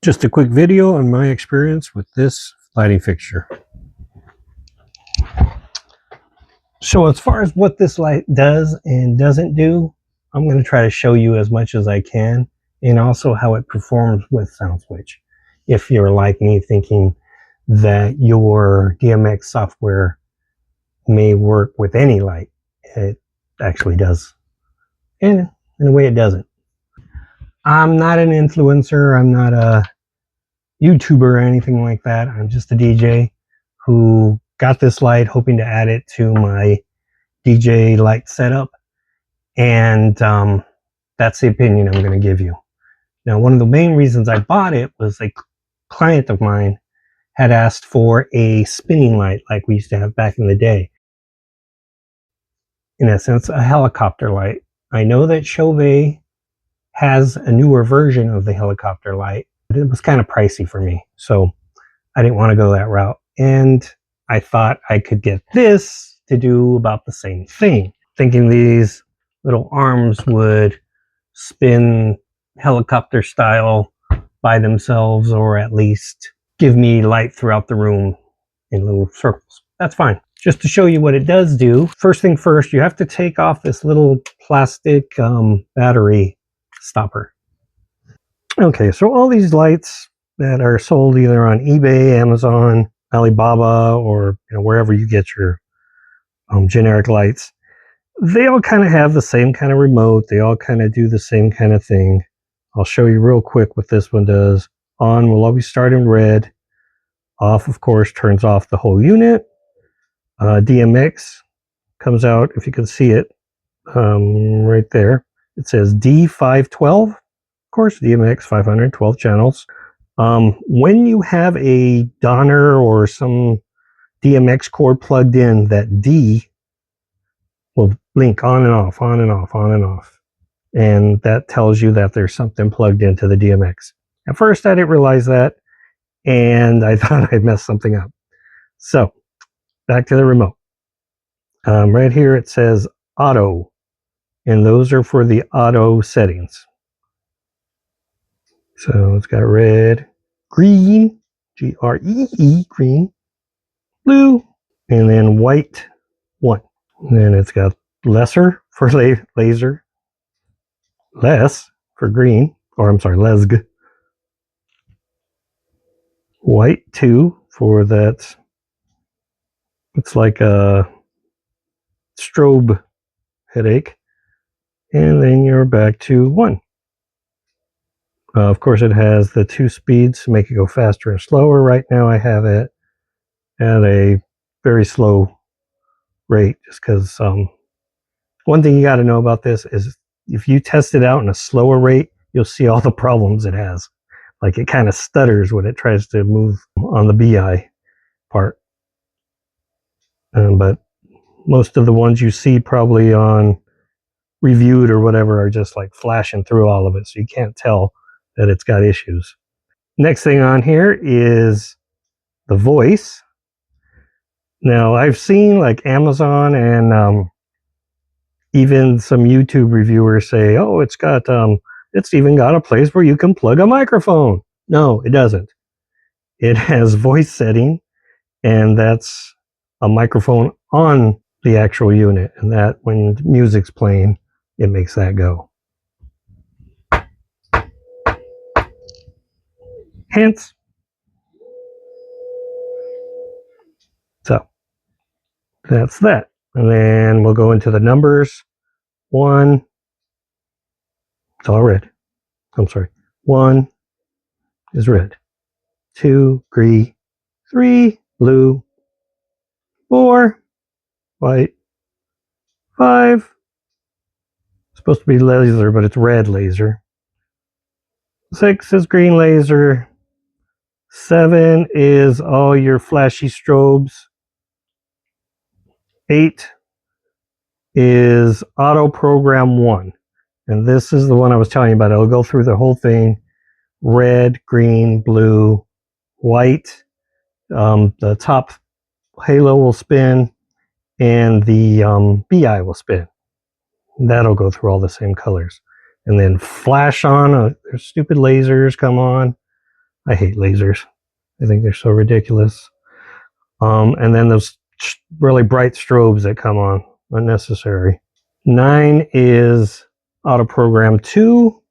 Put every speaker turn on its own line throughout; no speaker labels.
Just a quick video on my experience with this lighting fixture. So as far as what this light does and doesn't do, I'm going to try to show you as much as I can, and also how it performs with SoundSwitch. If you're like me thinking that your DMX software may work with any light, it actually does. And in a way it doesn't. I'm not an influencer, I'm not a YouTuber or anything like that. I'm just a DJ who got this light hoping to add it to my DJ light setup, and that's the opinion I'm going to give you. Now, one of the main reasons I bought it was a client of mine had asked for a spinning light like we used to have back in the day. In essence, a helicopter light. I know that Chauvet has a newer version of the helicopter light, but it was kind of pricey for me, so I didn't want to go that route. And I thought I could get this to do about the same thing, thinking these little arms would spin helicopter style by themselves, or at least give me light throughout the room in little circles. That's fine. Just to show you what it does do, first thing first, you have to take off this little plastic battery stopper. Okay, so all these lights that are sold either on eBay, Amazon, Alibaba, or wherever you get your generic lights, they all kind of have the same kind of remote. They all kind of do the same kind of thing. I'll show you real quick what this one does. On will always start in red. Off, of course, turns off the whole unit. DMX comes out, if you can see it, right there. It says D512. Of course, DMX 512 channels. When you have a Donner or some DMX cord plugged in, that D will blink on and off, on and off, on and off. And that tells you that there's something plugged into the DMX. At first, I didn't realize that, and I thought I'd messed something up. So, back to the remote. Right here it says auto, and those are for the auto settings. So it's got red, green, G-R-E-E, green, blue, and then white, 1. And then it's got lesser for laser, less for green, or I'm sorry, lesg, white 2 for that. It's like a strobe headache. And then you're back to 1. Of course, it has the 2 speeds to make it go faster and slower. Right now, I have it at a very slow rate, just because one thing you got to know about this is if you test it out in a slower rate, you'll see all the problems it has. Like it kind of stutters when it tries to move on the BI part. But most of the ones you see probably on reviewed or whatever are just like flashing through all of it, so you can't tell that it's got issues. Next thing on here is the voice. Now I've seen like Amazon and even some YouTube reviewers say, oh, it's even got a place where you can plug a microphone. No, it doesn't. It has voice setting, and that's a microphone on the actual unit, and that when music's playing, it makes that go. Hence. So that's that. And then we'll go into the numbers. 1, it's all red. I'm sorry. 1 is red. 2, green. 3, blue. 4, white. 5, supposed to be laser, but it's red laser. 6 is green laser. 7 is all your flashy strobes. 8 is auto program 1. And this is the one I was telling you about. It'll go through the whole thing. Red, green, blue, white. The top halo will spin, and the BI will spin. That'll go through all the same colors. And then flash on, there's stupid lasers come on. I hate lasers. I think they're so ridiculous. And then those really bright strobes that come on, unnecessary. 9 is auto program 2.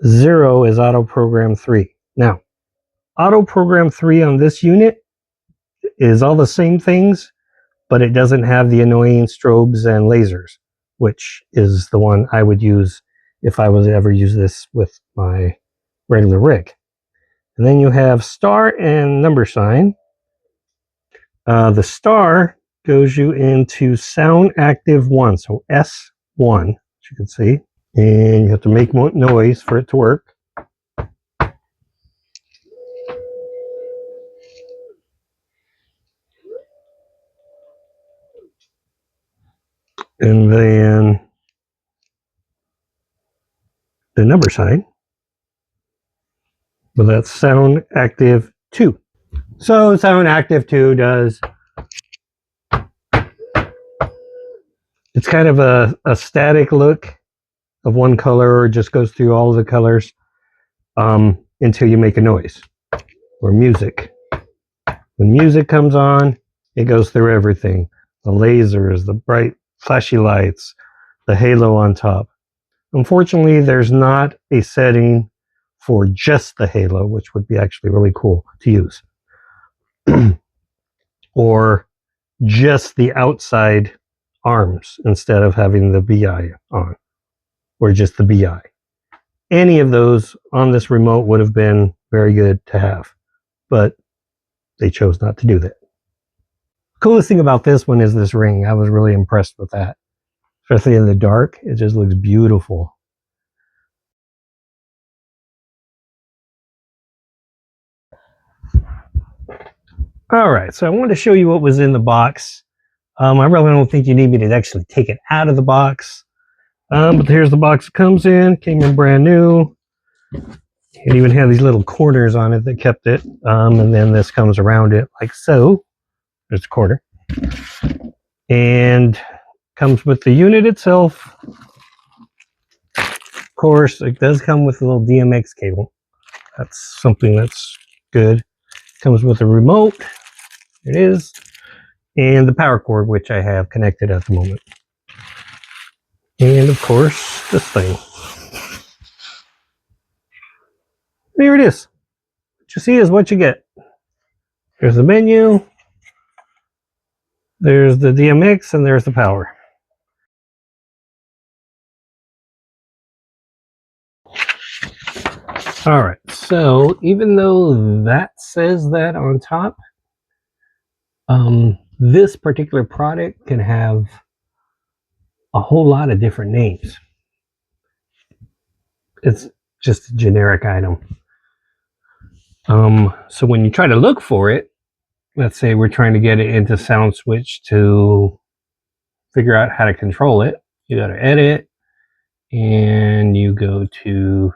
0 is auto program 3. Now, auto program 3 on this unit is all the same things, but it doesn't have the annoying strobes and lasers, which is the one I would use if I was to ever use this with my regular rig. And then you have star and number sign. The star goes you into sound active 1, so S1, as you can see. And you have to make noise for it to work. And then the number sign. Well, that's sound active 2. So sound active 2 does, it's kind of a static look of one color, or just goes through all of the colors until you make a noise. Or music. When music comes on, it goes through everything. The lasers, the bright flashy lights, the halo on top. Unfortunately, there's not a setting for just the halo, which would be actually really cool to use. Or just the outside arms instead of having the BI on. Or just the BI. Any of those on this remote would have been very good to have, but they chose not to do that. Coolest thing about this one is this ring. I was really impressed with that, especially in the dark. It just looks beautiful. All right, so I wanted to show you what was in the box. I really don't think you need me to actually take it out of the box. But here's the box it comes in. Came in brand new. It even had these little corners on it that kept it. And then this comes around it like so. There's a quarter. And comes with the unit itself. Of course, it does come with a little DMX cable. That's something that's good. Comes with a remote. It is. And the power cord, which I have connected at the moment. And of course, this thing. There it is. What you see is what you get. There's the menu. There's the DMX, and there's the power. All right, so even though that says that on top, this particular product can have a whole lot of different names. It's just a generic item. So when you try to look for it, let's say we're trying to get it into SoundSwitch to figure out how to control it, you go to edit and you go to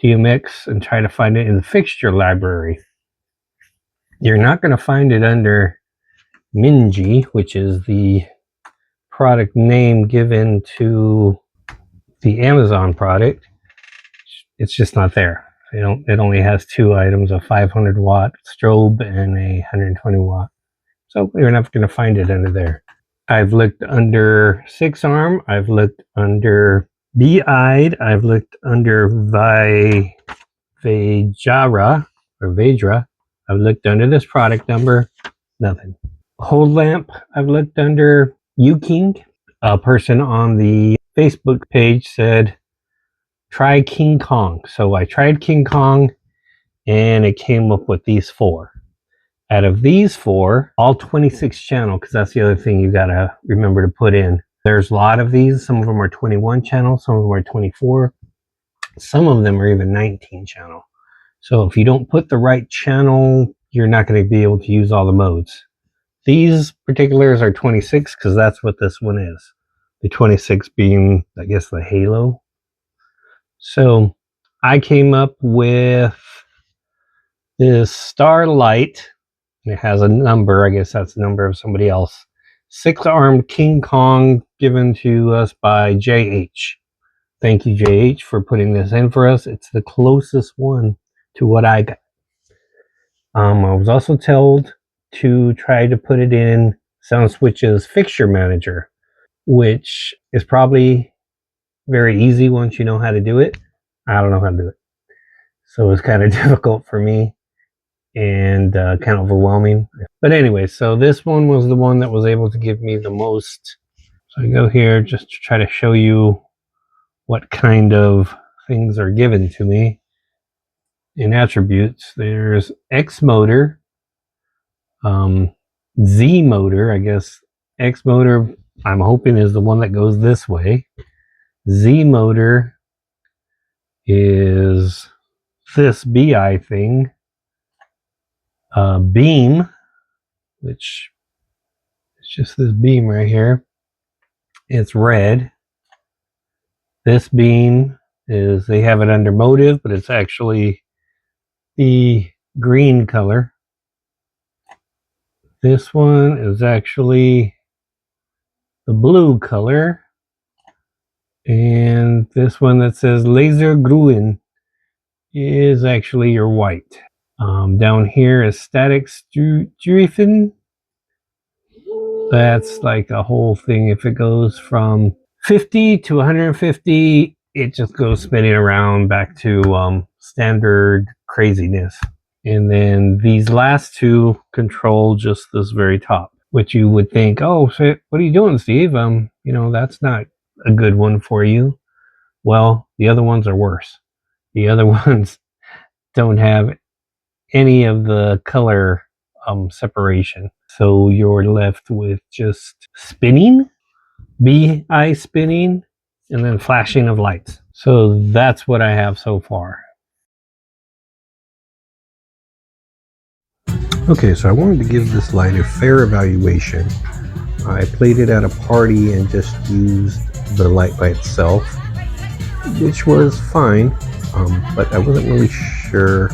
DMX and try to find it in the fixture library. You're not going to find it under Minji, which is the product name given to the Amazon product. It's just not there. It only has 2 items, a 500 watt strobe and a 120 watt. So you're not going to find it under there. I've looked under 6-arm. I've looked under BI'd. I've looked under Vajra or Vajra. I've looked under this product number. Nothing. Hold lamp. I've looked under Uking. A person on the Facebook page said, try King Kong. So I tried King Kong and it came up with these 4. Out of these 4, all 26 channel, because that's the other thing you gotta remember to put in. There's a lot of these. Some of them are 21 channel, some of them are 24. Some of them are even 19 channel. So if you don't put the right channel, you're not going to be able to use all the modes. These particulars are 26 because that's what this one is. The 26 being, I guess, the halo. So I came up with this Starlight. It has a number. I guess that's the number of somebody else. 6-armed King Kong given to us by JH. Thank you, JH, for putting this in for us. It's the closest one to what I got. I was also told to try to put it in SoundSwitch's fixture manager, which is probably very easy once you know how to do it. I don't know how to do it. So it's kind of difficult for me and kind of overwhelming. But anyway, so this one was the one that was able to give me the most. So I go here just to try to show you what kind of things are given to me in attributes. There's X motor, Z motor, I guess. X motor, I'm hoping, is the one that goes this way. Z motor is this BI thing. Beam, which is just this beam right here. It's red. This beam is, they have it under motive, but it's actually the green color. This one is actually the blue color. And this one that says laser gruen is actually your white. Down here is static strifen. That's like a whole thing. If it goes from 50 to 150, it just goes spinning around back to standard craziness. And then these last two control just this very top, which you would think, oh, so what are you doing, Steve? That's not a good one for you. Well, the other ones are worse. The other ones don't have any of the color separation. So you're left with just spinning, BI spinning, and then flashing of lights. So that's what I have so far. Okay, so I wanted to give this light a fair evaluation. I played it at a party and just used the light by itself, which was fine, but I wasn't really sure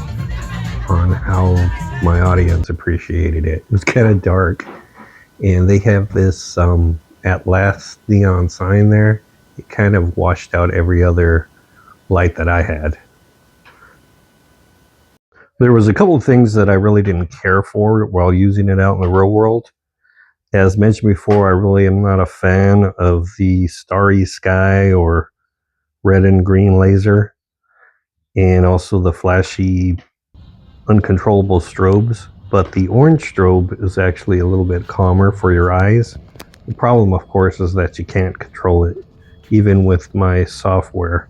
on how my audience appreciated it. It was kind of dark, and they have this at last neon sign there. It kind of washed out every other light that I had. There was a couple of things that I really didn't care for while using it out in the real world. As mentioned before, I really am not a fan of the starry sky or red and green laser, and also the flashy uncontrollable strobes. But the orange strobe is actually a little bit calmer for your eyes. The problem, of course, is that you can't control it. Even with my software,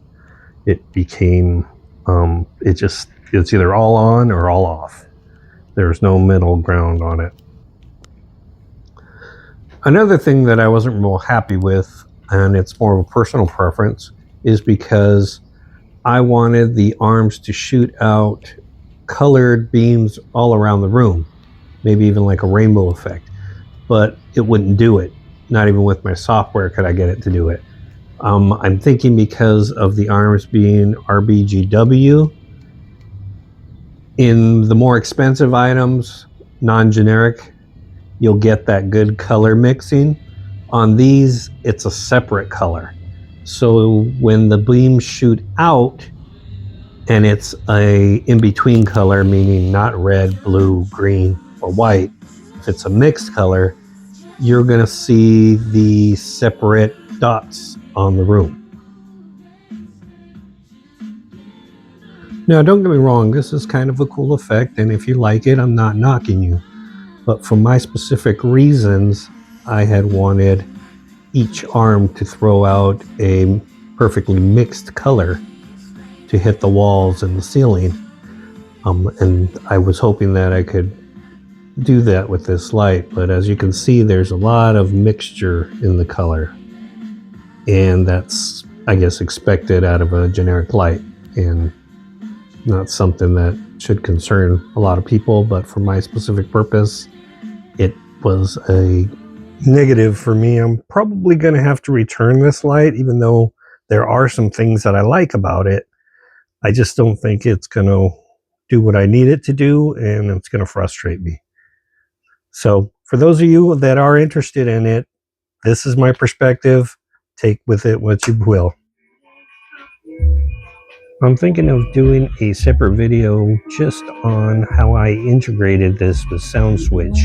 it became it's either all on or all off. There's no middle ground on it. Another thing that I wasn't real happy with, and it's more of a personal preference, is because I wanted the arms to shoot out colored beams all around the room, maybe even like a rainbow effect, but it wouldn't do it. Not even with my software could I get it to do it. I'm thinking because of the arms being RBGW, in the more expensive items, non-generic, you'll get that good color mixing. On these, it's a separate color. So when the beams shoot out, and it's a in-between color, meaning not red, blue, green, or white, if it's a mixed color, you're going to see the separate dots on the room. Now, don't get me wrong, this is kind of a cool effect, and if you like it, I'm not knocking you. But for my specific reasons, I had wanted each arm to throw out a perfectly mixed color to hit the walls and the ceiling. And I was hoping that I could do that with this light, but as you can see, there's a lot of mixture in the color. And that's, I guess, expected out of a generic light, and not something that should concern a lot of people, but for my specific purpose, it was a negative for me. I'm probably going to have to return this light, even though there are some things that I like about it. I just don't think it's going to do what I need it to do, and it's going to frustrate me. So for those of you that are interested in it, this is my perspective. Take with it what you will. I'm thinking of doing a separate video just on how I integrated this with SoundSwitch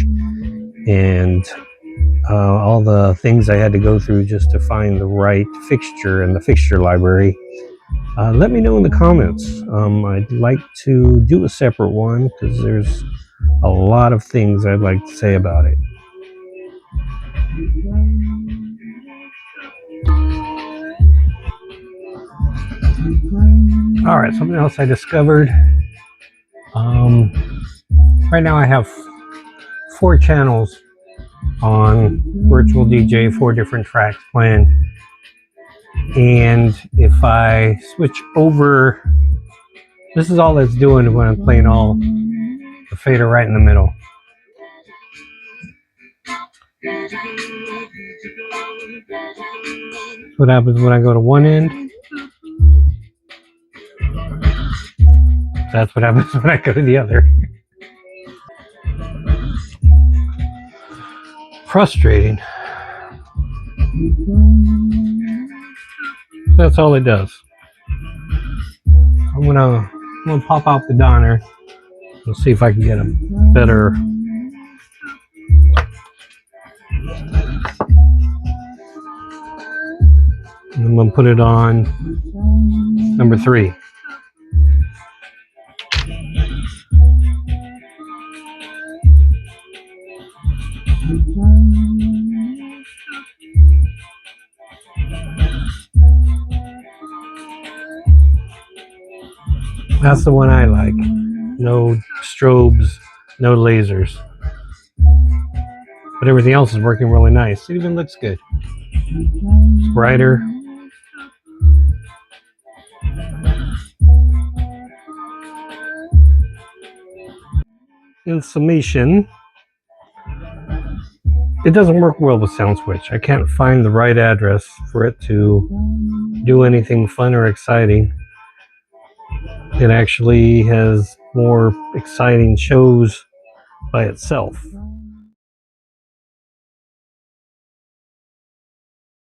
and all the things I had to go through just to find the right fixture in the fixture library. Let me know in the comments. I'd like to do a separate one because there's a lot of things I'd like to say about it. All right, something else I discovered. Right now I have 4 channels on Virtual DJ, 4 different tracks playing. And if I switch over, this is all it's doing when I'm playing all the fader right in the middle. What happens when I go to one end? That's what happens when I go to the other. Frustrating. That's all it does. I'm gonna pop out the Donner and see if I can get a better. And I'm gonna put it on number 3. That's the one I like. No strobes, no lasers. But everything else is working really nice. It even looks good. It's brighter. In summation, it doesn't work well with SoundSwitch. I can't find the right address for it to do anything fun or exciting. It actually has more exciting shows by itself.